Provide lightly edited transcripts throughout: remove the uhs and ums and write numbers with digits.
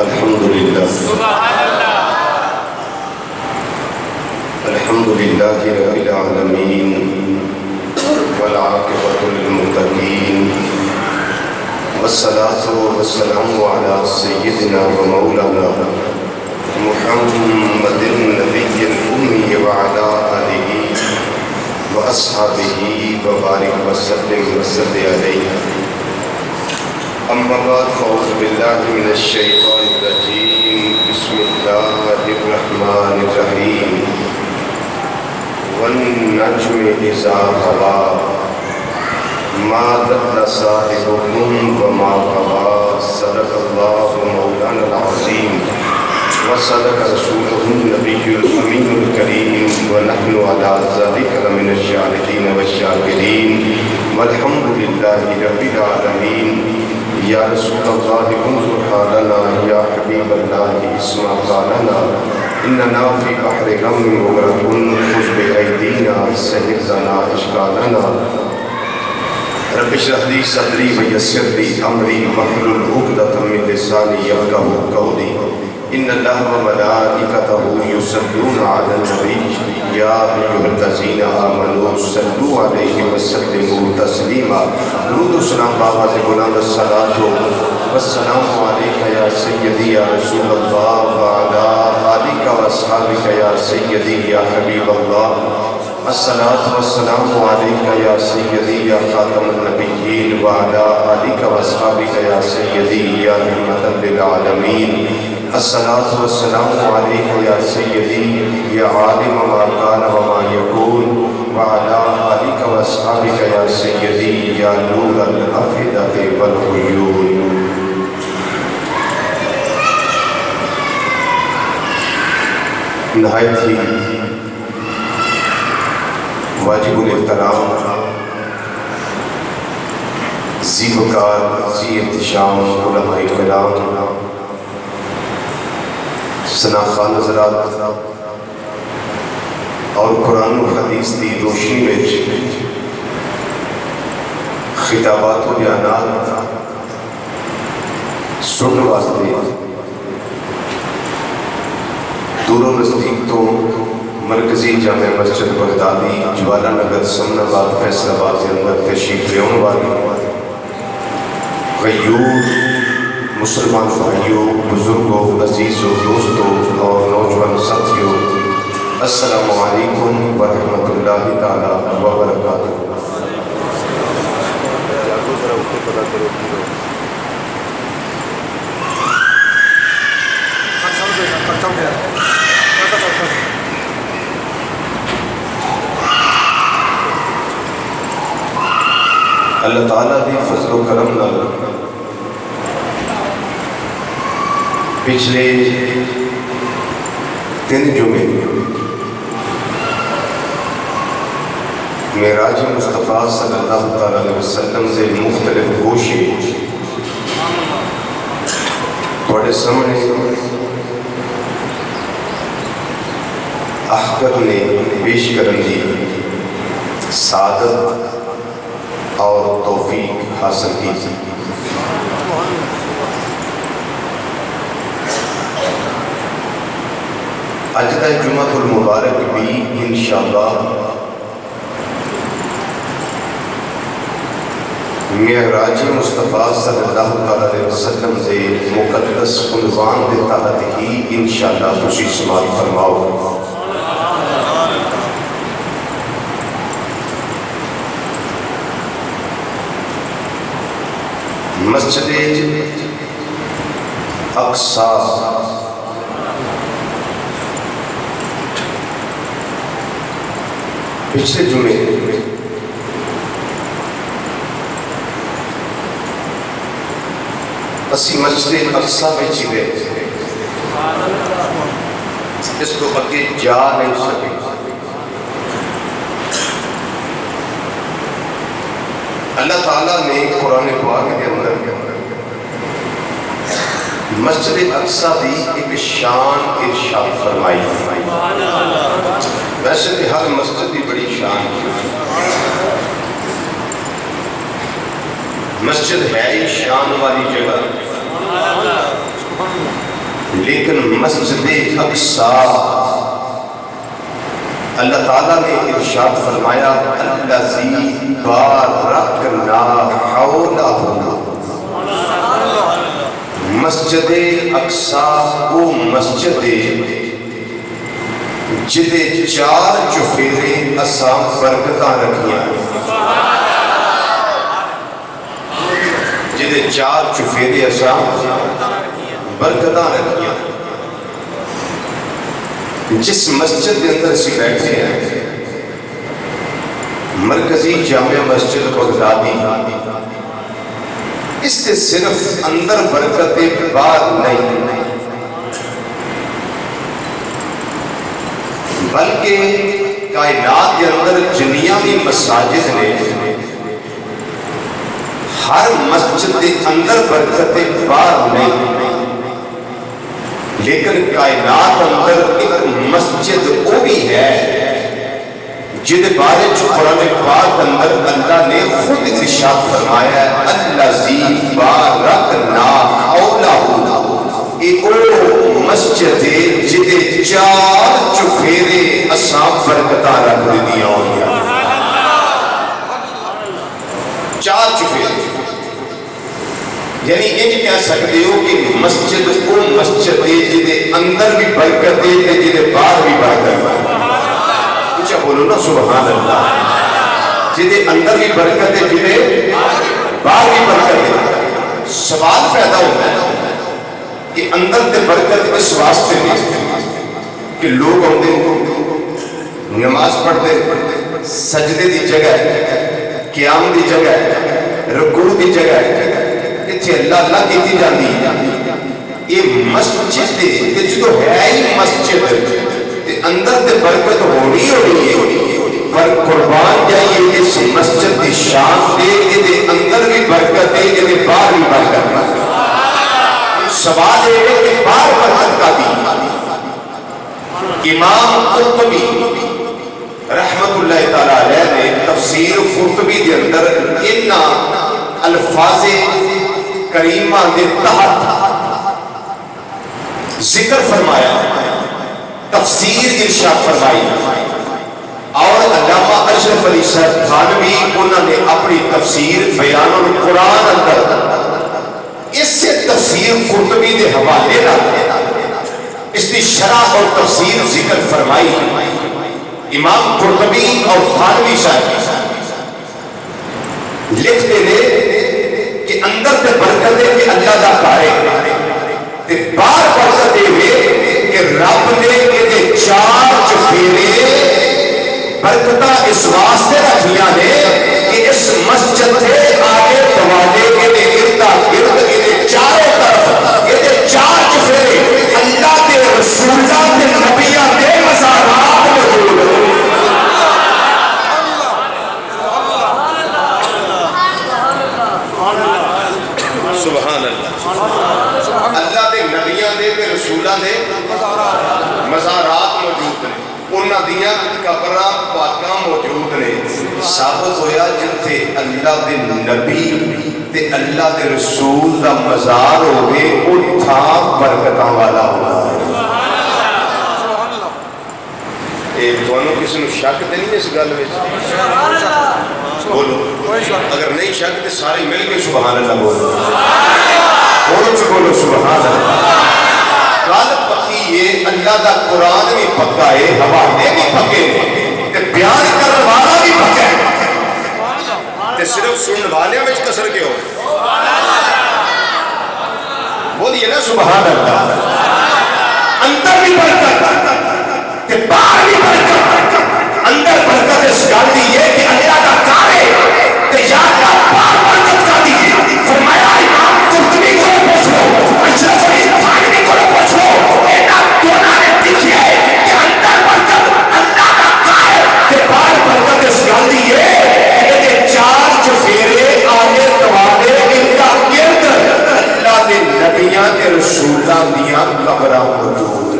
الحمدللہ سبحان اللہ الحمدللہ رب العالمین والعاقبۃ للمتقین والصلاة والسلام علی سیدنا و مولانا محمد النبی الأمی وعلی آلہ وأصحابہ وبارک وسلم وصلی علیہ اما بعد فاعوذ باللہ من الشیطان الرجیم بسم اللہ الرحمن الرحیم والنجم اذا ہوا ما ضل صاحبكم وما غوى صدق اللہ مولانا العظیم وصدق رسولہ النبی الامین الکریم ونحن علی ذلک لمن الشاہدین والشاکرین والحمدللہ رب العالمین یا رسول اللہ انظر حالنا یا حبیب اللہ اسمع قالنا اننا فی بحر غم مغرق خذ بایدینا سہل لنا اشکالنا رب اشرح لی صدری ویسر لی امری واحلل عقدۃ من لسانی یفقہوا قولی ان اللہ وملائکتہ یصلون علی النبی یا ایھا الذین آمنوا صلوا علیہ وسلموا تسلیما درود و سلام بآواز بلند الصلاۃ والسلام علیک یا سیدی یا رسول اللہ وعلی آلک واصحابک یا سیدی یا حبیب اللہ الصلاۃ والسلام علیک یا سیدی یا خاتم النبیین وعلی آلک واصحابک یا سیدی یا رحمۃ للعالمین الصلاۃ والسلام علیک یا سیدی یا عالم ما کان وما یکون وعلی آلک واصحابک یا سیدی یا نور الافئدۃ والعیون نہایت ہی واجب الاحترام ذی وقار ذی احتشام علماء کرام سناخان حضرات اور قرآن و حدیث دی روشنی میں خطابات و بیانات سننے واسطے دور و نزدیک تو مرکزی جامع مسجد بغدادی جوالا نگر سمن آباد فیصل آباد کے اندر تشریف لیون والی غیور مسلمان بھائیوں بزرگوں عزیزوں دوستوں اور نوجوان ساتھیوں السلام علیکم ورحمۃ اللہ تعالی وبرکاتہ اللہ تعالیٰ دی فضل و کرم نال پچھلے 3 جمعے معراج مصطفیٰ صلی اللہ علیہ وسلم سے مختلف گوشے تھوڑے سامنے احقر نے پیش کرن دی سعادت اور توفیق حاصل کی تھی اجدہ جمعہ المبارک بھی انشاءاللہ معراج مصطفیٰ صلی اللہ علیہ وسلم سے مقدس عنوان دے تحت ہی انشاءاللہ خوشی سماعت فرماؤ مسجد اقصی پچھلے جمعے اسی مسجد اقصی میں چلے اس کو اگے جا نہیں سکے اللہ تعالیٰ نے قرآن پاک کے اندر مسجد اقصی دی ایک شان ارشاد فرمائی ویسے کہ ہر مسجد کی بڑی شان مسجد ہے ہی شان والی جگہ لیکن مسجد اقصی اللہ تعالیٰ نے ارشاد فرمایا الذی بارکنا حولہ، مسجد اقصی وہ مسجد جدے چار چفیرے اساں برکتاں رکھیاں، جدے چار چفیرے اساں برکتاں رکھیاں۔ جس مسجد کے اندر سی بیٹھے ہیں مرکزی جامع مسجد بغدادی، اس سے صرف اندر برکت باہر نہیں بلکہ کائنات کے اندر جنیاں بھی مساجد نے، ہر مسجد کے اندر برکت باہر نہیں، لیکن کائنات اندر ایک مسجد وہ بھی ہے جد بارے جو قرآن پاک اندر اللہ نے خود ارشاد فرمایا ہے الذی بارکنا حولہ، ایک مسجد جدے چار چفیرے اساں برکتاں رکھ دیا ہوگا، چار چفیرے، یعنی ان کہہ سکتے ہو کہ مسجد وہ مسجد ہے جدے اندر بھی برکت ہے جدے باہر بھی برکت ہے، کچھ بولو نا سبحان اللہ، جدے اندر بھی برکت ہے جدے باہر بھی برکت ہے۔ سوال پیدا ہوتا ہے کہ اندر دے برکت اس واسطے میں کہ لوگ ہوتے نماز پڑھتے سجدے دی جگہ ہے، قیام دی جگہ ہے، رکوع دی جگہ ہے، اتھے اللہ اللہ کیتی جاندی ہے، یہ مسجد دے جو ہے ہی مسجد دے اندر دے برکت ہونی ہونی ہے، پر قربان جائیے اس مسجد دی شان دے دے اندر بھی برکت ہے دے باہر بھی برکت ہے۔ سوال ہے کہ باہر برکت کا دی امام قرطبی رحمت اللہ تعالیٰ علیہ نے تفسیر قرطبی دے اندر ان الفاظ کریمہ دے تحت ذکر فرمایا، تفسیر ارشاد فرمائی، اور علامہ اشرف علی صاحب تھانوی انہوں نے اپنی تفسیر بیان القرآن اندر اس سے تفسیر قرطبی دے حوالے نہ اس کی شرح اور تفسیر ذکر فرمائی۔ امام قرطبی اور تھانوی صاحب لکھتے ہیں کہ اندر تے برکت ہے کہ اللہ دا کارے تے باہر برکت ہے کہ رب نے یہ چار چفیرے برکتہ اس واسطے رکھیاں نے کہ اس مسجد سے آگے دوالے کے اردا گرد کے چاروں طرف یہ چار چفیرے اللہ کے رسولہ کے نبیہ کے مزارات موجود ہیں۔ سبحان اللہ، اللہ دے نبیاں دے تے رسولاں دے مزارات موجود ہیں، انہاں دیاں قبراں پاکاں موجود نے۔ ثابت ہویا جتھے اللہ دے نبی تے اللہ دے رسول دا مزار ہوئے اتھا برکتاں والا ہوا ہے۔ دونوں کسی نے شک تے نہیں اس گل وچ؟ بولو، اگر نہیں شک تے سارے مل کے سبحان اللہ بولو، بولو سبحان اللہ۔ گل پکی ہے، اللہ دا قرآن بھی پکا ہے، حوالے بھی پکے ہیں، تے بیان کرنے والا بھی پکا ہے، تے صرف سننے والے وچ کسر کے ہو۔ بولیے نا سبحان اللہ۔ اندر بھی برکت تے باہر بھی برکت، اندر برکت اس گل دی ہے کہ اللہ دا کارے تے یا اللہ باہر برکت کا دی ہے۔ فرمایا امام قرطبی کو پوچھو، اشرف علی تھانوی کو پوچھو، انہاں دونوں نے لکھی ہے کہ اندر برکت اللہ دا کارے تے باہر برکت اس گل دی ہے کہ یہ چار چفیرے آگے دوالے اردا گرد اللہ دے نبیاں تے رسولاں دیاں قبراں موجود نے۔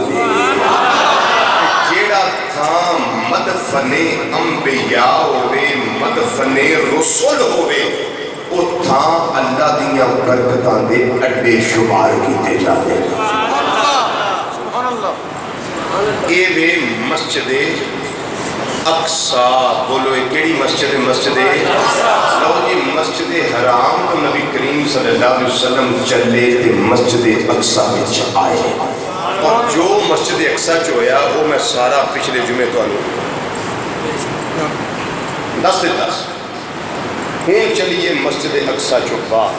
مدفن انبیاء ہوئے، مدفن رسول ہوئے، اتھاں اللہ دیاں برکتاں دے اڈے شمار کیتے جاتے ہیں۔ اے وے مسجد اقصا، بولو اے کیڑی مسجد؟ مسجد لو جی مسجد حرام تو نبی کریم صلی اللہ علیہ وسلم چلے تے مسجد اقصا میں آئے، اور جو مسجد اقصا جو ہویا وہ میں سارا پچھلے جمعے تو دس ہوں چلیے مسجد اقصا جو باہر،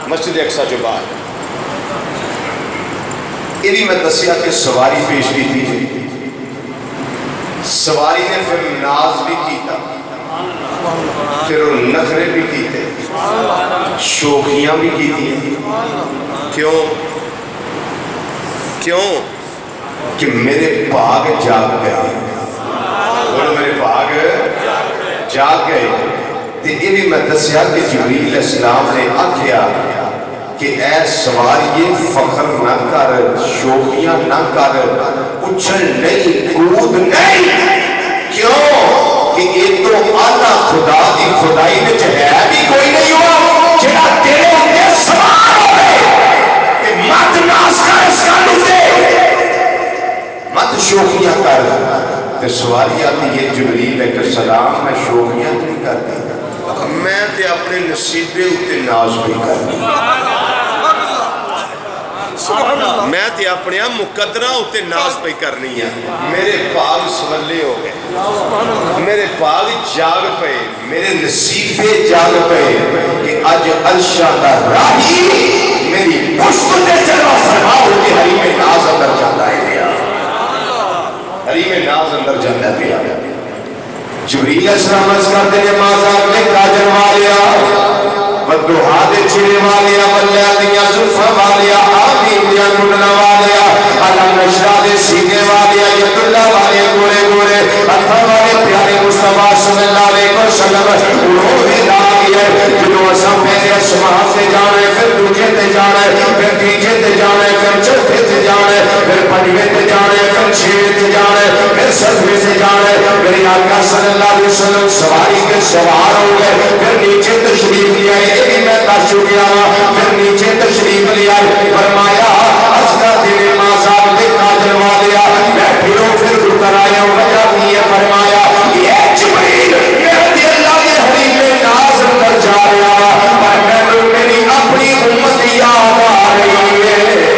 مسجد اقصا جو باہر یہ بھی میں دسیا کہ سواری پیش کی تھی، سواری نے پھر ناز بھی کیتا، پھر نخرے بھی کیتے، شوخیاں بھی کی تھی۔ کیوں؟ کیوں؟ کہ میرے باغ جاگ گئے، بولو میرے باغ جاگ گئے۔ تو یہ بھی میں دسیا کہ جبریل علیہ السلام نے آکھیا کہ اے سواریے فخر نہ کر، شوخیاں نہ کر، اچھل نہیں، کود نہیں۔ کیوں؟ کہ ایک تو آلہ خدا دی خدائی میں ہے بھی کوئی نہیں ہوا جنہا تیرے اندے سوار ہوئے کہ مت ناس کر اس کا لوٹے، مت شوخیاں کر۔ تو سواری آتی ہے جبریل علیہ السلام، میں شوخیاں نہیں کرتی، میں تے اپنے نصیبے اتے ناز بھی کرتی، میں تے اپنے مقدرہ اتے ناز پہ کرنی ہے۔ میرے پاگ سولے ہو گئے، میرے پاگ جاگ پہ، میرے نصیبے جاگ پہ کہ آج عرشہ دا راہی میری پشت دے جلوہ فرما ہوتی حریم ناز اندر جاتا ہے دیا، حریم ناز اندر جاتا ہے دیا۔ جبریل علیہ السلام عرض کرتے ہیں مازاد نے کاجر والیا ودوہا دے چرے والیا والیا دیا زلفہ والیا آمین دیا کنڈنا والیا علم نشرہ دے سینے والیا یداللہ والے گورے گورے اتھا والے پیارے مصطفیٰ صلی اللہ علیہ وسلم انہوں نے داگی ہے جنہوں اسم پہلے اسماہ سے جانے پھر دوجے تے جانے پھر تیجے تے جانے پھر چوتھے تے جانے پھر پنجوے تے جانے پھر چھوے تے جانے پھر ستوے تے جانے میری آقا صلی اللہ علیہ وسلم سواری کے سوار ہو گئے، پھر نیچے تشریف لیا ہے، میں کہا چکیا ہوں، پھر نیچے تشریف لیا ہے، فرمایا اصلا تیرے مازاب دے کاجر والیا میں پھر اتر آیا ہوں، وجہ بھی ہے فرمایا یہ جبریل میرے اللہ کے حریم ناز اندر جا رہا اور میں میری اپنی امت یاد آ رہی ہے،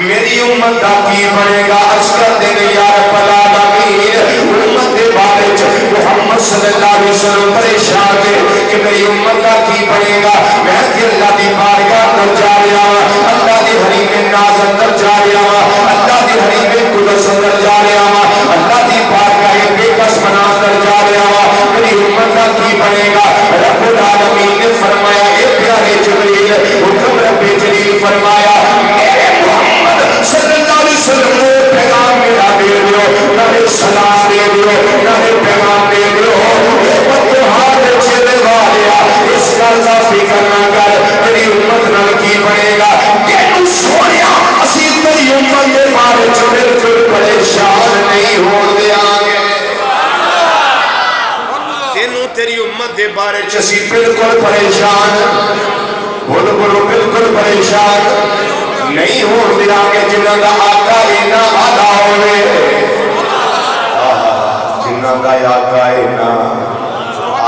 میری امت کا کی بنے گا اسکر دینے یا رب العالمین۔ امت دے بارے محمد صلی اللہ علیہ وسلم پریشان دے کہ میری امت کا کی بنے گا، میں کہ اللہ دی بارگاہ اندر جا رہا ہوں، اللہ دی حریم ناز اندر جا رہا ہوں، اللہ دی حریم قدس اندر جا رہا ہوں، اللہ دی بارگاہ بے کس منا اندر جا رہا ہوں، میری امت کا کی بنے گا۔ رب العالمین نے فرمایا اے پیارے جبریل حکم رب جلیل فرمایا میرے محمد صلی اللہ علیہ وسلم نے پیغام میرا دے دیو، نہ سلام دے دیو، نہ پیغام دے دیو، اے بطہار چلے والیا اس کا فکر نہ کر، میری امت نہ کی بنے گا، یہ تو سونیا اسی تیری امت کے بارے بالکل پریشان نہیں ہو دیا گے، تینوں تیری امت کے بارے چسی بالکل پریشان، بولو بولو بالکل پریشان نہیں ہو دیا کہ جنہ دا آقا اینا آدھا ہوئے، جنہ دا آقا اینا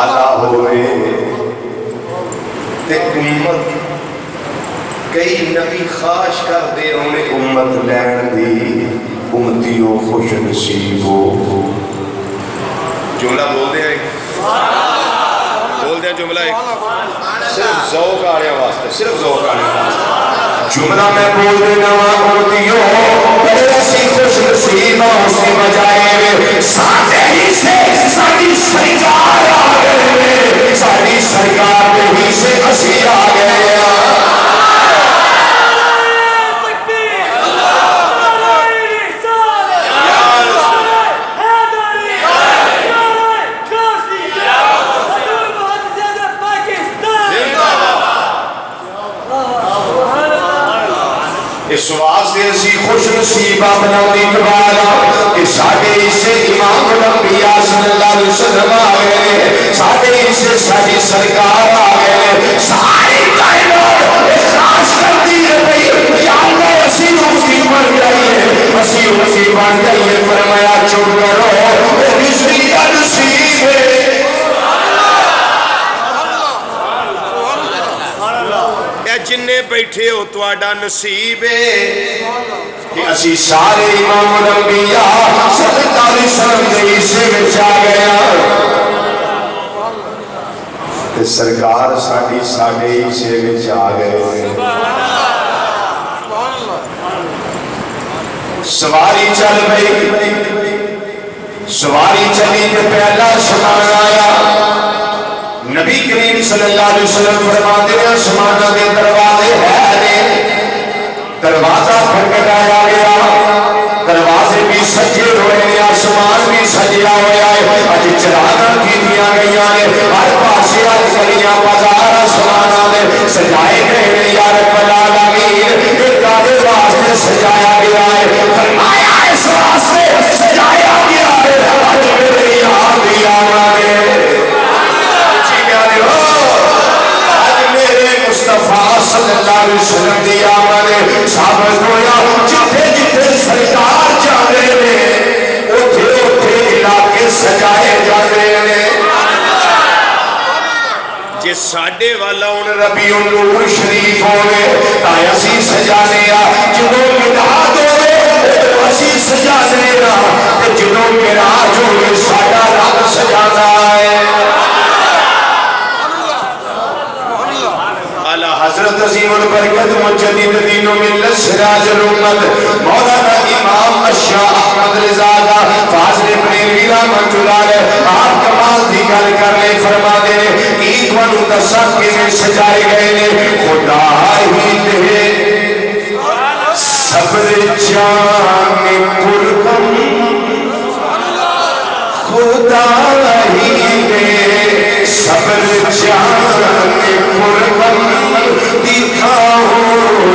آدھا ہوئے، تے امت کئی نبی خواہش کر دے انہیں امت لین دی، امتیوں خوش نصیب ہو۔ جملہ بول دیں بول دیں جملہ ایک صرف ذوق آنے واسطے، صرف ذوق آنے واسطے جملہ میں بول دینا امتیوں بڑے ایسی خوش نصیب اس کی بجائے ساتھے ہی سے ساری سرکار آ گئے، ساری سرکار میں ہی سے اسی آ گئے۔ اس واسطے اسی خوش نصیبہ بنا دی دوبارہ کہ ساڑھے اسے امام الانبیاء صلی اللہ علیہ وسلم آگئے، ساڑھے اسے ساری سرکار آگئے، ساری کائنات اخراج کر دی ہے بھئی یا اللہ اسی جننے بیٹھے ہو تواڈا نصیب ہے کہ اسی سارے امام الانبیاء صلی اللہ علیہ وسلم دے حصے وچ آ گئے تے سرکار ساڈے حصے وچ آ گئے سواری چل پئی سواری چلی تے پہلا سامان آیا نبی کریم صلی اللہ علیہ وسلم فرماتے ہیں آسماناں دے دروازے ہیں دروازہ کھٹکھٹایا گیا دروازے بھی سجے ہوئے ہیں آسمان بھی سجیا ہوا ہے اج چراغاں کیتیاں گئیاں نے ہر پاسے اج گلیاں بازار آسماناں دے سجائے گئے ہیں یا رب العالمین ایک کعبے واسطے سجایا گیا ہے فرمایا اس واسطے سجایا گیا ہے اج میرے یاد بھی آوے مصطفیٰ صلی اللہ علیہ وسلم دی آمد ثابت ہویا جتھے جتھے سرکار جاندے نے اوتھے اوتھے علاقے سجائے جاندے نے جے ساڈے والا ہن ربیع النور شریف ہوے تاں اسی سجانے آ جدوں میلاد ہوے اسی سجانے آ تے جدوں معراج ہوے ساڈا رب سجانا ہے حضرت عظیم البرکت مجدد دین و ملت سراج الامت مولانا امام اشاہ احمد رضا کا فاضل بریلوی رحمۃ اللہ علیہ آپ کمال دی گل کرنے فرما دے عید ونو دسا کیویں سجائے گئے نے خدا ہی دے صبر جان پرغم خدا ہی دے صبر جان پرغم دکھاؤ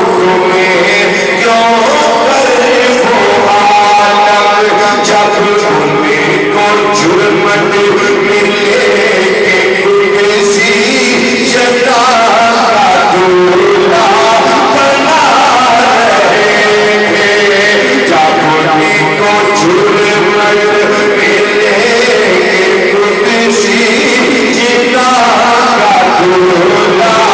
تمہیں کیوں کرے وہ عالم جب تمہیں کو جرم ملے کہ کسی جگہ کا دولہ بنا رہے تھے جب تمہیں کو جرم ملے کہ کسی جگہ کا دولہ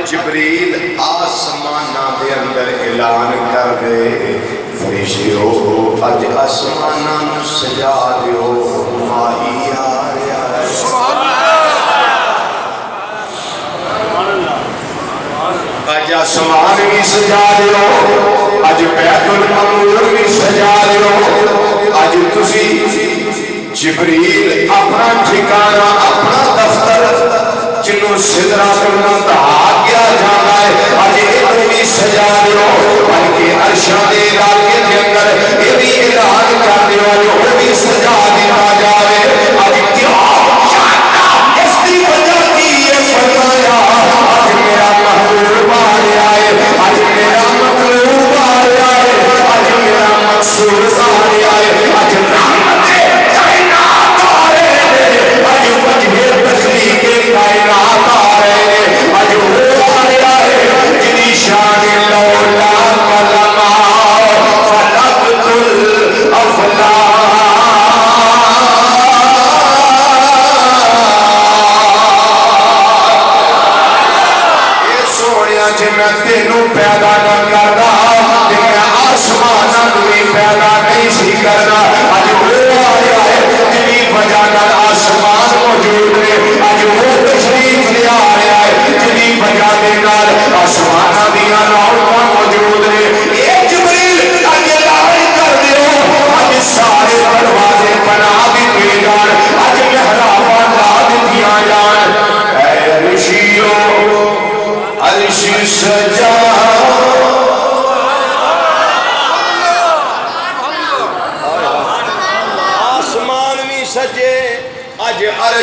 جبریل آسمانہ دے اندر اعلان کر دے فرشتیو اج آسمانہ سجا دیو ماہی آ رہا ہے اج آسمان بھی سجا دیو اج بیت المعمور بھی سجا دیو اج تسی جبریل اپنا ٹھکانہ اپنا دفتر جنہوں سدرات المنتہا کیا جانا ہے آج ایک بھی سجا دیو بلکہ عرشاں دے علاقے کے اندر یہ بھی اعلان کر دیو جو بھی سجا دینا جاوے آج کیا چاہتا اس کی وجہ کی یہ فرمایا آج میرا محبوب آ رہا ہے آج میرا مطلوب آ رہا ہے آج میرا مقصود آ رہا ہے آج رحمت کائنات آ رہے ہیں آج وجہ تشریح کے کائنات آ رہے ہیں آج وہ آ رہا ہے جنی شان لولا کلمہ فلقت الافلاق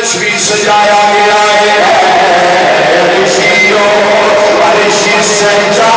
عرش بھی سجایا گیا ہے عرشیوں عرش سجا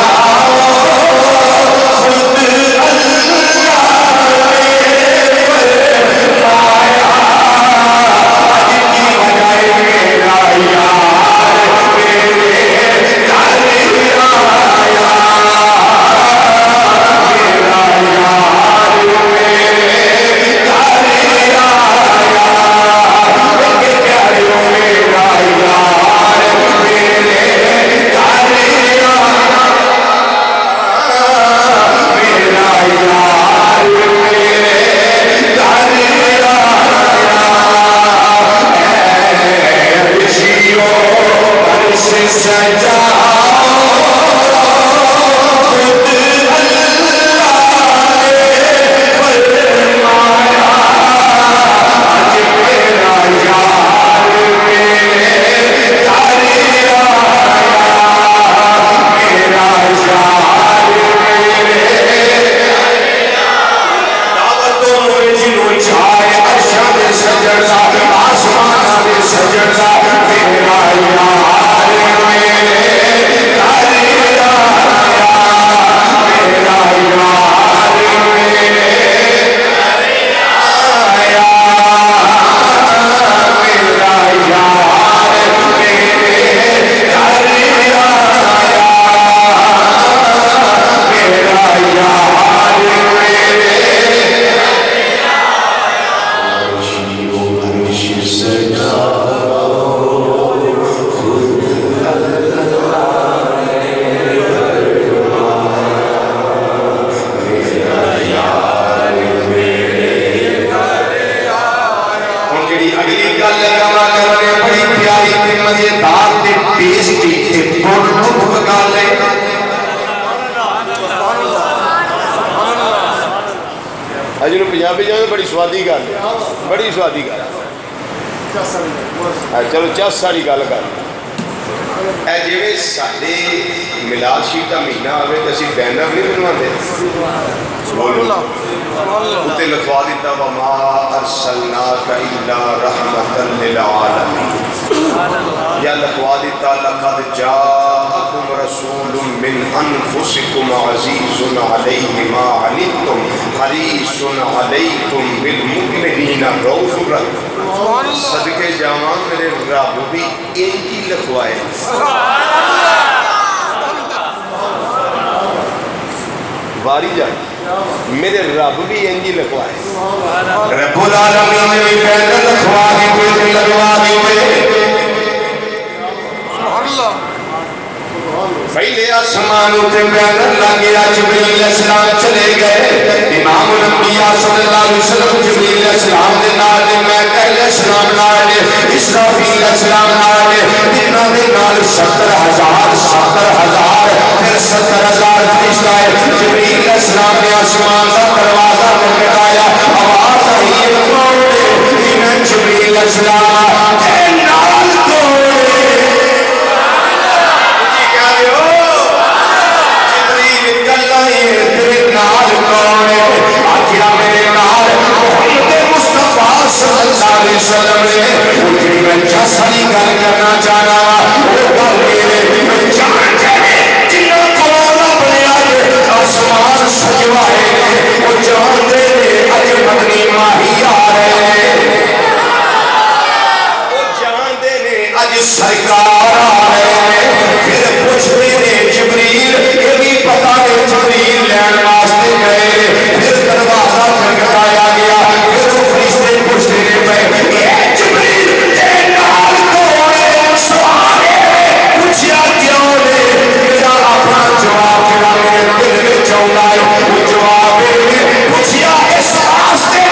بڑی سوادی گل چلو چس والی گل کر جی سارے ملاد شریف کا مہینہ آئے تو اسی بینر نہیں بنواتے اتنے لکھوا دیتا وما ارسلناک الا رحمتا للعالمین یا لکھوا دیتا لقد جاءکم رسول من انفسکم عزیز علیہ ما عنتم حریص علیکم بالمؤمنین رؤوف رحیم صدقے جاواں میرے رب بھی ان کی لکھوائے باری جائے میرے رب بھی انجی لکھوائے رب العالمین نے بھی پہلے لکھوا دی کوئی لگوا دی پہلے آسمان اتے بینر لگیا جبریل علیہ السلام چلے گئے امام الانبیاء صلی اللہ علیہ وسلم جبریل علیہ السلام دے نال دے میکائیل علیہ السلام نال دے اسرافیل علیہ السلام نال دے دنہ دے نال 70,000 پھر 70,000 فرشتہ ہے جبریل علیہ السلام نے آسمان کا دروازہ کھٹکھٹایا آواز آئی انہیں جبریل علیہ السلام اے نال توڑے صلی اللہ علیہ وسلم نے اٹھنی میں جسلی گل کرنا چاہنا وہ گل میرے میں جانتے ہیں جنہوں کو رب نے آج آسمان سجوائے نے وہ جانتے ہیں اج مدنی ماہی آ رہے ہیں وہ جانتے ہیں اج سرکار آ رہے ہیں پھر پوچھتے ہیں جبریل یہ بھی پتا ہے جبریل لین واسطے گئے پھر دروازہ کھٹکھٹایا گیا پھر وہ فرشتے پوچھتے ہیں اے جبریل اے نال کوڑے سوالے پوچھیا کیوں نے میرا اپنا جواب میرا میرے دل میں چاہتا ہے وہ جواب ہے پوچھیا اس واسطے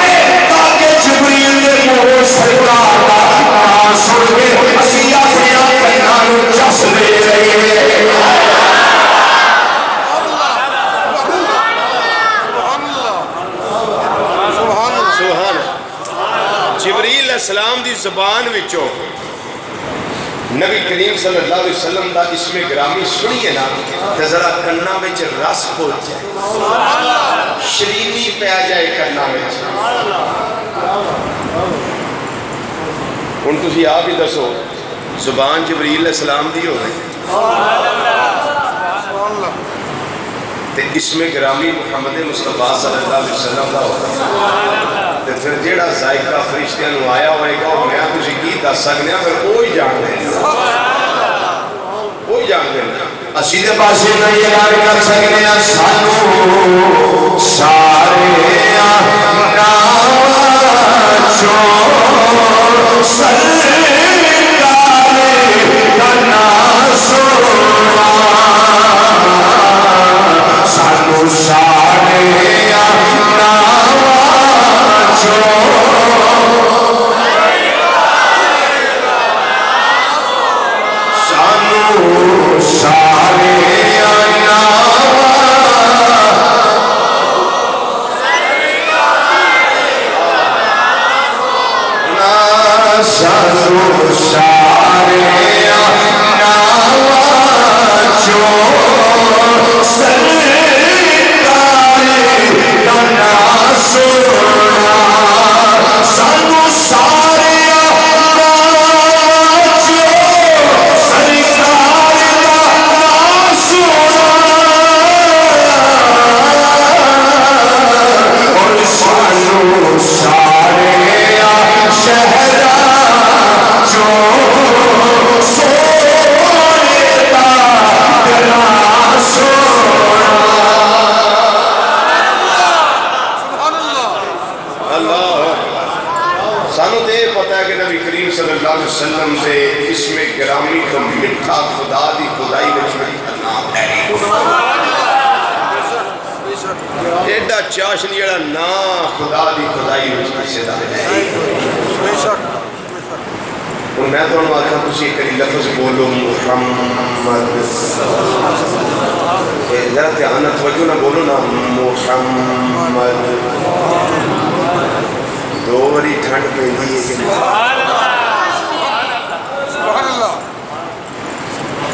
تاکہ جبریل نے منہ سرکار کا نام سن کے اسی اپنے کنوں چس لے رہے ہیں جبریل السلام دی زبان وچوں نبی کریم صلی اللہ علیہ وسلم دا اسم گرامی سنیے نا تے ذرا کنا وچ رس پہنچ جائے شرینی پہ آ جائے کنا وچ ہن تسی آپ ہی دسو زبان جبریل علیہ السلام دی ہو گئی تے اسم گرامی محمد مصطفیٰ صلی اللہ علیہ وسلم دا ہوگا تے پھر جیڑا ذائقہ فرشتیاں نو آیا ہوئے گا اور میں تسی کی دس سکنے ہیں پھر وہی جان دیں وہی جان دیں اسی دے پاسے نہیں اعلان کر سکنے ہیں سانو سارے ناچو میں تو انہوں آتا ہوں کسی کری لفظ بولو محمد ذرا تیانہ توجہ نہ بولو نا محمد دو بری ٹھنڈ پہ دی ہے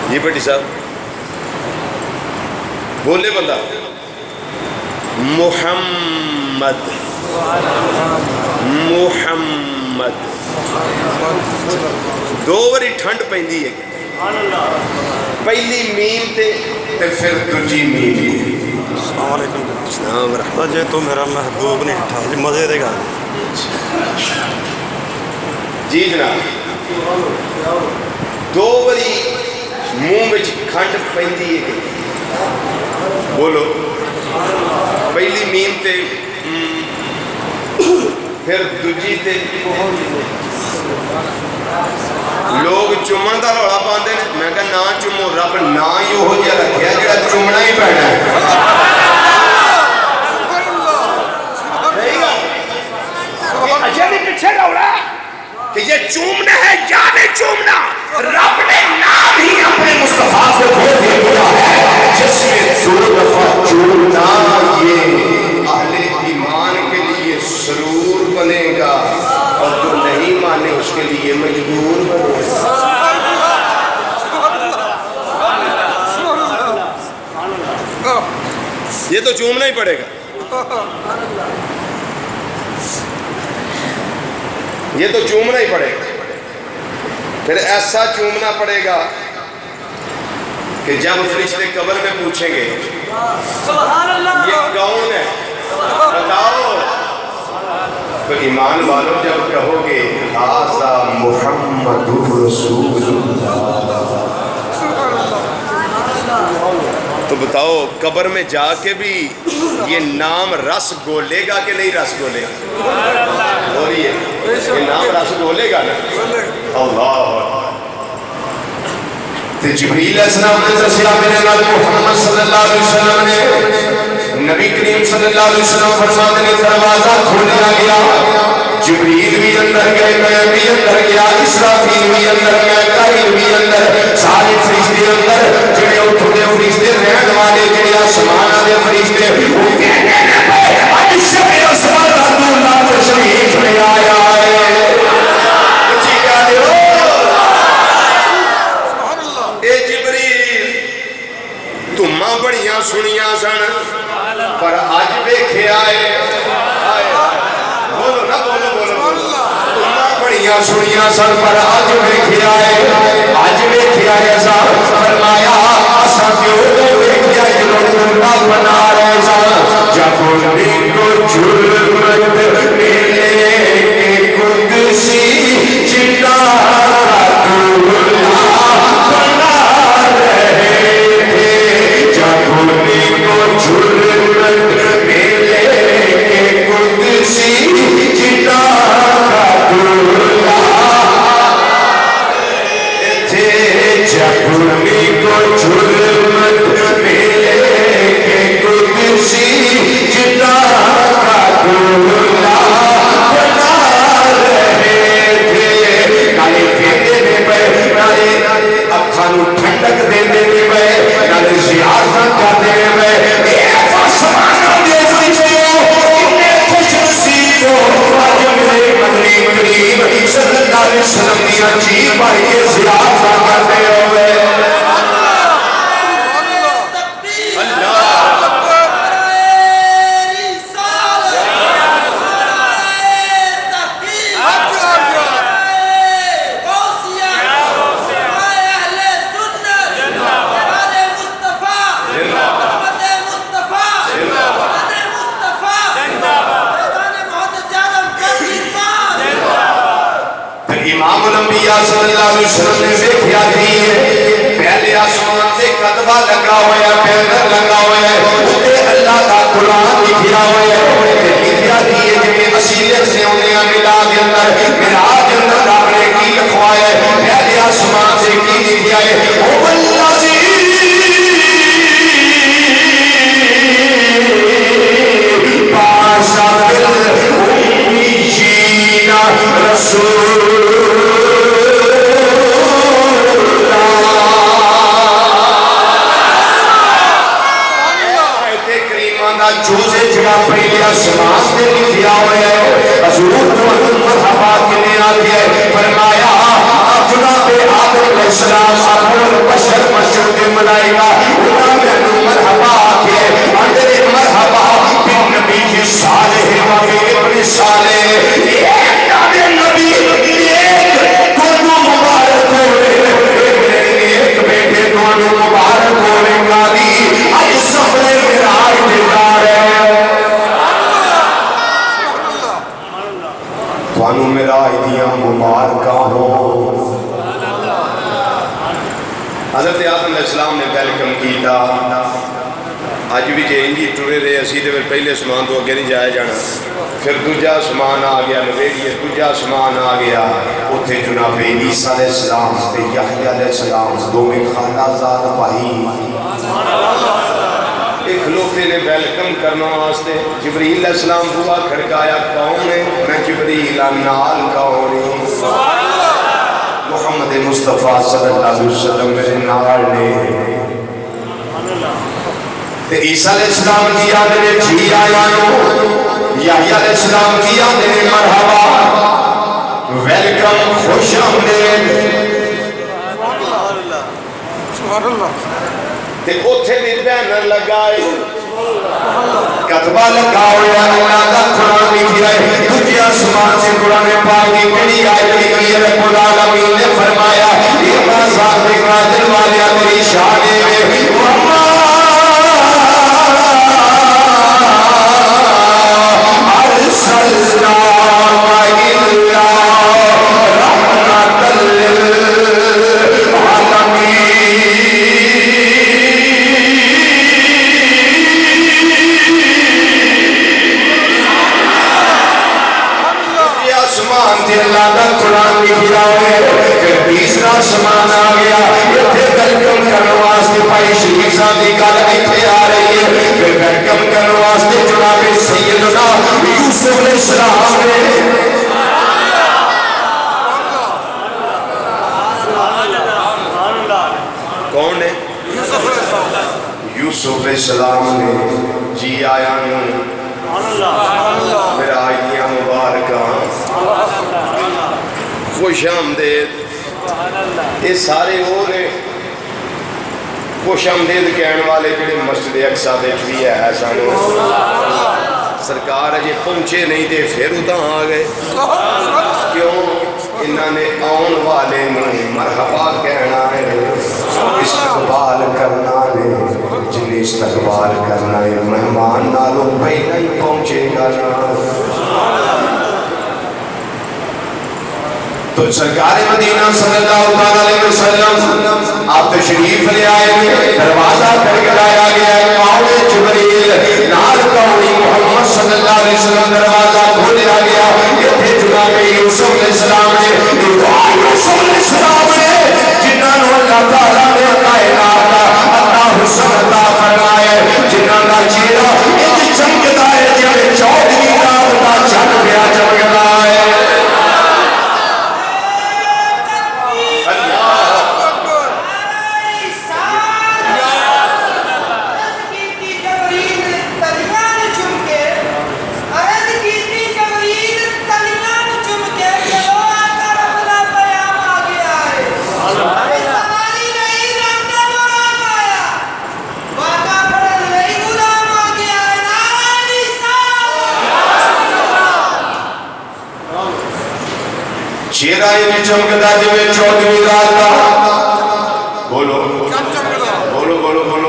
یہ بیٹی صاحب بولے بندہ محمد محمد دو بری ٹھنڈ پہندی ہے پہلی میم تے پھر دوجی میم السلام علیکم السلام ورحمۃ اللہ تو میرا محبوب نہیں اٹھا جی مزے دے گا جی جناب دو بری منہ میں کھنڈ پہندی ہے بولو پہلی میم تے پھر دوجی تے لوگ چومن دا روڑا پاندے نے میں کہا نا چومو رب نا ہی ہو جا رکھیا جڑا چومنا ہی پینا ہے اچھا نہیں پیچھے روڑا کہ یہ چومنا ہے یا نہیں چومنا رب نے نام ہی اپنے مصطفیٰ کو دے دیا ہے جس میں دو دفعہ چومنا یہ اہل ایمان کے لیے سرور بنے گا اور جو نہیں مانے اس کے لیے مجبور بنے گا یہ تو چومنا ہی پڑے گا یہ تو چومنا ہی پڑے گا پھر ایسا چومنا پڑے گا کہ جب فرشتے قبر میں پوچھیں گے یہ کون ہے بتاؤ تو ایمان والوں جب کہو گے ھذا محمد رسول اللہ تو بتاؤ قبر میں جا کے بھی یہ نام رس گولے گا کہ نہیں رس گولے گا بولیے یہ نام رس گولے گا نا اللہ جبریل علیہ السلام نے دسیا میرے نال محمد صلی اللہ علیہ وسلم نے نبی کریم صلی اللہ علیہ وسلم فرماتے ہیں دروازہ کھولیا گیا جبریل بھی اندر گئے میں بھی اندر گیا اسرافیل بھی اندر گیا کائل بھی اندر سارے فرشتے اندر جڑے اٹھنے فرشتے رہن والے جڑے آسمان دے فرشتے وہ کہنے لگے عائشہ اسماء اللہ تشریف لے آیا ہے اے جبریل تمہاں بڑیاں سنیاں سن پر آج دیکھے آئے بولو نا بولو بولو تمہاں بڑیاں سنیا سن پر اج ویکھیا ہے فرمایا اساں کیوں ویکھیا جدوں بنا رہے سن جب ان کو جرمت ملے کہ قدسی جنا بنا رہے تھے جب ان کو جرمت ملے کہ قدسی جنا جب ان کو جرمت ملے کہ قدسی جنا ٹھنڈک دے دے نالے زیارت کر دے صلی اللہ علیہ وسلم دیا جی بھائی کے زیارت کرتے ہوئے امام الانبیاء صلی اللہ علیہ وسلم نے دیکھیا جی پہلے آسمان سے کتبہ لگا ہوا ہے پینر لگا ہوا ہے اسے اللہ کا قرآن لکھیا ہوا ہے لکھیا جی جنہیں اسیلے سے انہیں ملا کے اندر مراج اندر آپ نے کی لکھوایا ہے پہلے آسمان سے کی لکھیا ہے او اللہ پاشا دل امیشین رسول جوزے جگہ پہلے آسمان سے لکھیا ہوئے ہے حضور کو مرحبا کنے آتی ہے فرمایا جناب آدم علیہ السلام اپنے بشر مشہور کے ملائکہ انہاں میں مرحبا آتی ہے اندر مرحبا بن نبی کی صالح وقت ابن صالح ایک نبی ایک کنو مبارک ہوئے ایک بیٹے دونوں مبارک ہوئے گالی آج سفر مراج دیدار ہے توانو مراج دیا مبارکہ ہو حضرت آدم علیہ السلام نے ویلکم کیتا اج بھی جے انجی ٹرے رہے اسی دے پہلے اسمان تو اگے نہیں جایا جانا پھر دوجا اسمان آ گیا نویڑیے دوجا اسمان آ گیا اتھے جناب عیسیٰ علیہ السلام تے یحییٰ علیہ السلام دو میں خالہ زاد بھائی ایک لوگے نے ویلکم کرنا واسطے جبریل علیہ السلام ہوا کھڑکایا کون ہے میں جبریل نال کون محمد مصطفیٰ صلی اللہ علیہ وسلم میرے نال نے عیسیٰ علیہ السلام کی یاد نے جی آیا یحییٰ علیہ السلام کی یاد نے مرحبا ویلکم خوش آمدید تے اوتھے بھی بینر لگائے کتبہ لگاؤ یا اللہ کا قرآن لکھیا ہے تجھے آسمان سے قرآن پاک کی کڑی آیت لکھی ہے رب العالمین نے فرمایا یہ بازار میں قادر والے تیری شانے میں محمد ارسلنا الا رحمت اللہ کا قرآن لکھیا ہوئے پھر تیسرا سمان آ گیا اتھے ویلکم کرنے واسطے بھائی شریف صاحب کی گل اتھے آ رہی ہے پھر ویلکم کرنے واسطے جناب سیدنا یوسف علیہ السلام نے کون ہے یوسف علیہ السلام نے جی آیا میرا آئیاں مبارکہ خوش آمدید یہ سارے وہ نے خوش آمدید کہنے والے جڑے مسجد اقصی دے بھی ہے سانو سرکار اجے پہنچے نہیں تے پھر ادھاں آ گئے کیوں انہوں نے آن والے مرحبا کہنا ہے، استقبال کرنا ہے، جنہیں استقبال کرنا ہے مہمان نالوں پہلے ہی پہنچے گا تو سرکار مدینہ صلی اللہ علیہ وسلم آپ تشریف لے آئے، دروازہ کھڑکایا گیا ہے، مولا جبریل نال کونی محمد صلی اللہ علیہ وسلم دروازہ کھولیا گیا، یہ تھے جناب یوسف علیہ السلام نے، یوسف علیہ السلام نے جنہاں نو اللہ تعالیٰ نے کائنات اللہ حسن عطا فرمائے، جنہاں کا چہرہ ایک چمکتا ہے جب چودھویں رات کا چل گیا چمکتا ہے۔ چہرہ یہ چمکتا جوے چودھویں رات کا بولو بولو بولو بولو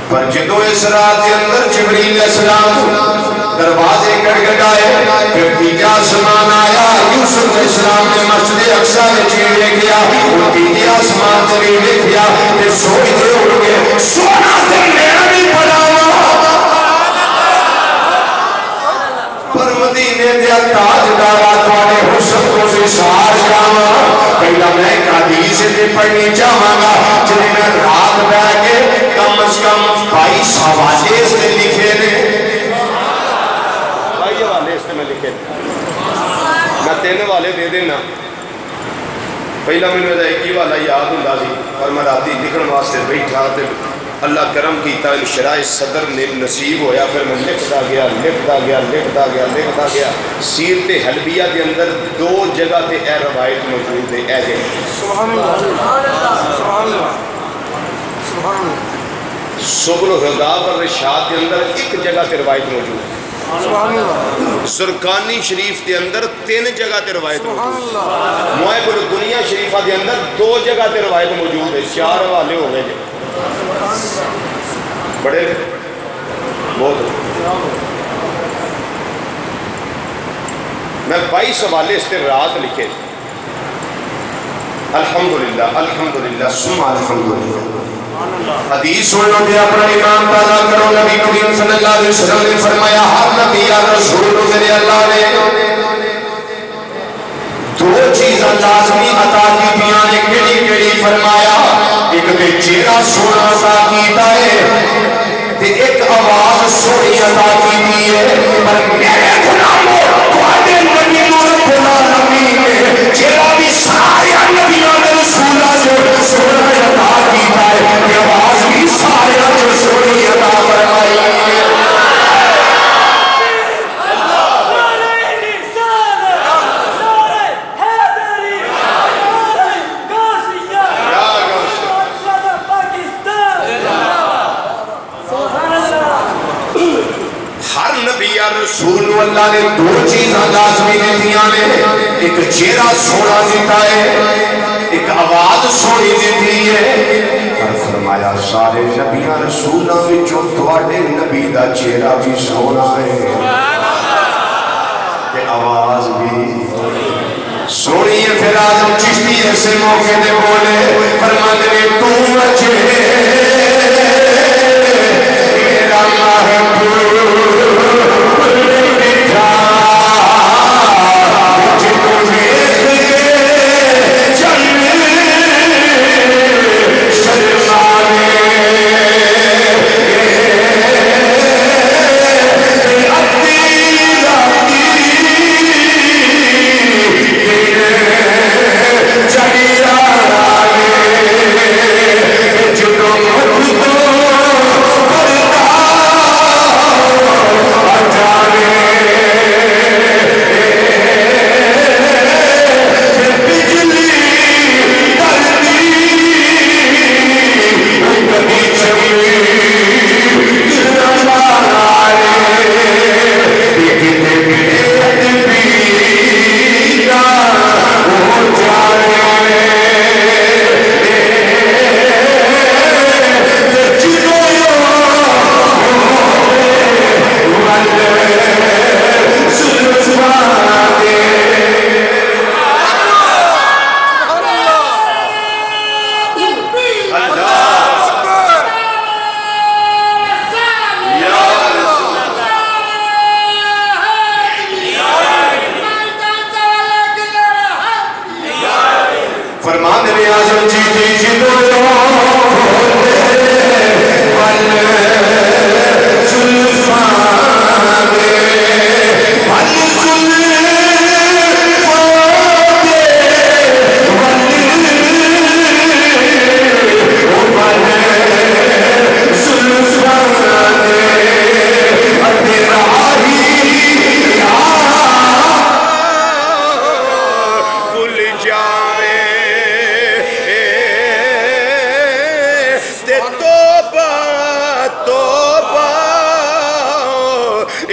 پر جدو اس رات کے اندر جبریل علیہ السلام دروازے کھڑکائے، پھر تیجا آسمان آیا، یوسف علیہ السلام نے مسجد اقصی میں چیڑے کیا، اور تیجے آسمان سے بھی کیا، پھر سوچتے اٹھ گئے سونا سے میرا بھی پڑا پر مدینے دیا تاجدارا توانے حسن کو سے سار جاما، پہلا میں ایک حدیث سے پڑھنی چاہاں گا جنہیں میں رات بیٹھ کے کم از کم 22 حوالے سے لکھے نے، 22 حوالے سے میں لکھے میں 3 والے دے دینا، پہلا میں نے ایک ہی والا یاد ہوں سی اور میں راتی لکھن واسطے بیٹھا تے اللہ کرم کیتا انشراح صدر نے نصیب ہویا، پھر میں لکھتا گیا سیرت حلبیہ کے اندر 2 جگہ تے اے روایت موجود ہے، اے جگہ سبحان اللہ سبل الہدیٰ والرشاد کے اندر 1 جگہ تے روایت موجود ہے، زرقانی شریف کے اندر 3 جگہ تے روایت موجود ہے، معائب الدنیا شریفہ کے اندر 2 جگہ تے روایت موجود ہے، 4 حوالے ہو گئے بڑے بہت میں 22 حوالے اس سے رات لکھے، الحمدللہ الحمدللہ ثم الحمدللہ۔ حدیث سنو دے اپنا ایمان تازہ کرو، نبی کریم صلی اللہ علیہ وسلم نے فرمایا ہر نبی یا رسول میرے اللہ نے 2 چیزاں لازمی عطا کی دیاں نے، کیڑی فرمایا ایک تے چہرہ سونا عطا کیتا ہے تے ایک آواز سونی عطا کی ہے، پر میرے غلاموں تواڈے نبی رب العالمین نے چہرہ بھی سارے نبیوں دے رسولاں جو سونا عطا کیتا ہے تے آواز بھی سارے جو سونی عطا فرمائی ہے۔ رسول اللہ نے 2 چیزاں لازمی دیتیاں نے، ایک چہرہ سونا دیتا ہے، ایک آواز سونی دیتی ہے، اور فرمایا سارے نبیاں رسولوں وچوں تواڈے نبی دا چہرہ بھی سونا ہے تے آواز بھی سونی ہے۔ پھر آدم چشتی ایسے موقع دے بولے فرماتے نے تو مجھے میرا محبوب جدو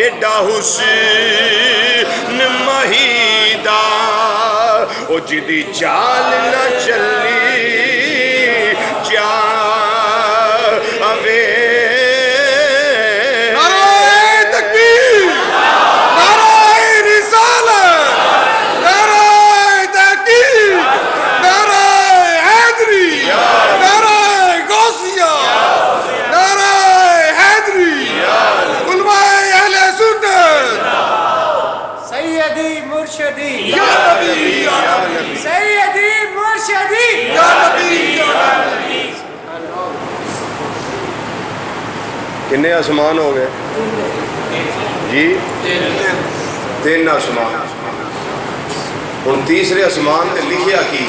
ایڈا حسن مہیدا او جدی چال نہ چلی جا اوے کنے آسمان ہو گئے جی 3 آسمان اور تیسرے آسمان نے لکھیا کی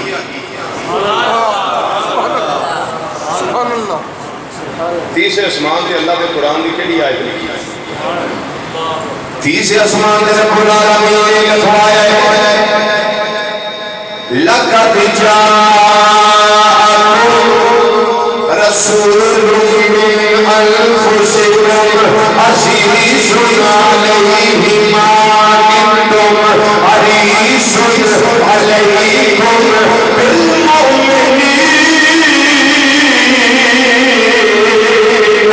تیسرے آسمان نے اللہ کے قرآن کی کیڑی آیت لکھی تیسرے آسمان نے رب العالمین نے لکھوایا ہے لَقَدْ جَاءَكُمْ رَسُولٌ مِّنْ أَنفُسِكُمْ عَزِيزٌ عَلَيْهِ مَا عَنِتُّمْ حَرِيصٌ عَلَيْكُمْ بِالْمُؤْمِنِينَ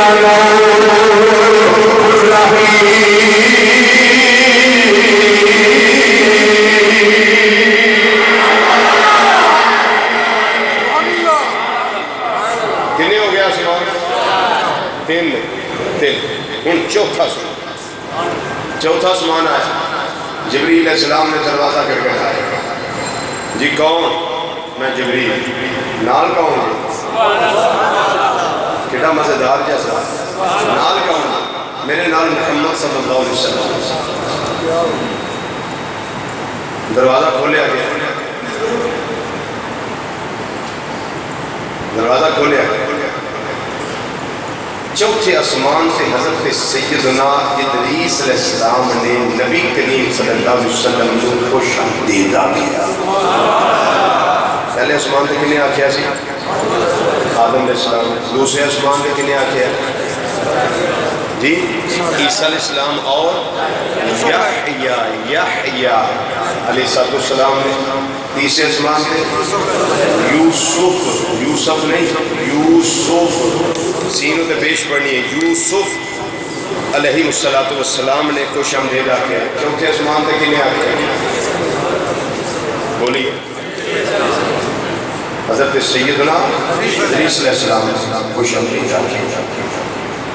رَءُوفٌ رَحِيمٌ چوتھا سمان آیا جبریل علیہ السلام نے دروازہ کر کے آیا جی کون میں جبریل نال کون کتنا مزیدار جیسا نال کون میرے نال محمد صلی اللہ علیہ وسلم دروازہ کھولیا گیا دروازہ کھولیا گیا چوتھے آسمان سے حضرت سیدنا ادریس علیہ السلام نے نبی کریم صلی اللہ علیہ وسلم کو خوش آمدید کیا پہلے آسمان سے کنے آکھیا سی آدم علیہ السلام دوسرے آسمان سے کنے آکھیا جی عیسیٰ علیہ السلام اور یحییٰ علیہ السلام نے تیسرے آسمان سے یوسف نہیں یوسف سینوں تے پیش پڑھنی ہے یوسف علیہ السلام نے خوش آمدید کیا چوتھے آسمان تے کنے آکھیا بولیے حضرت سیدنا ادریس علیہ السلام خوش آمدید کیا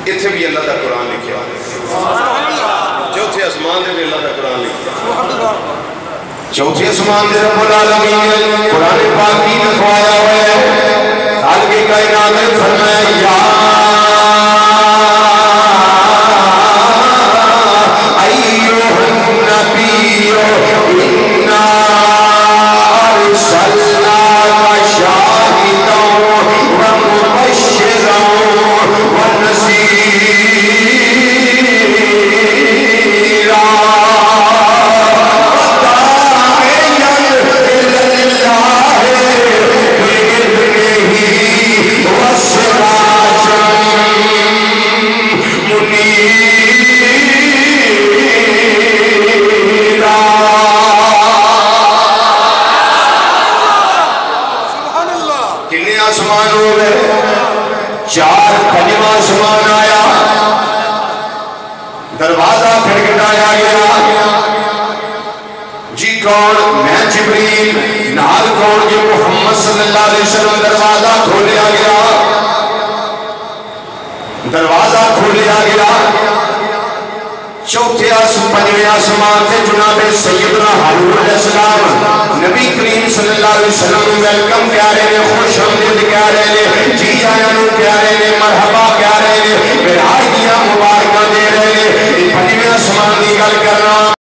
اتھے بھی اللہ کا قرآن لکھیا چوتھے آسمان تے بھی اللہ کا قرآن لکھیا چوتھے آسمان سے رب العالمین نے قرآن پاک کی لکھوایا ہوا ہے خالق کائنات نے فرمایا یا ایھا النبی انا ارسلناک شاہدا ومبشرا ونذیرا چار پنجواں آسمان آیا دروازہ کھٹکھٹایا گیا جی کون میں جبریل نال کون جو محمد صلی اللہ علیہ وسلم دروازہ کھولیا گیا چوتھے پنجویں آسمان سے جناب سیدنا ہارون علیہ السلام نبی کریم صلی اللہ علیہ وسلم ویلکم کیا رہے ہیں خوش آمدید کیا رہے ہیں جی آیا نو کیا رہے ہیں مرحبا کیا رہے ہیں معراج دیا مبارکہ دے رہے ہیں پنجویں آسمان کی گل کرنا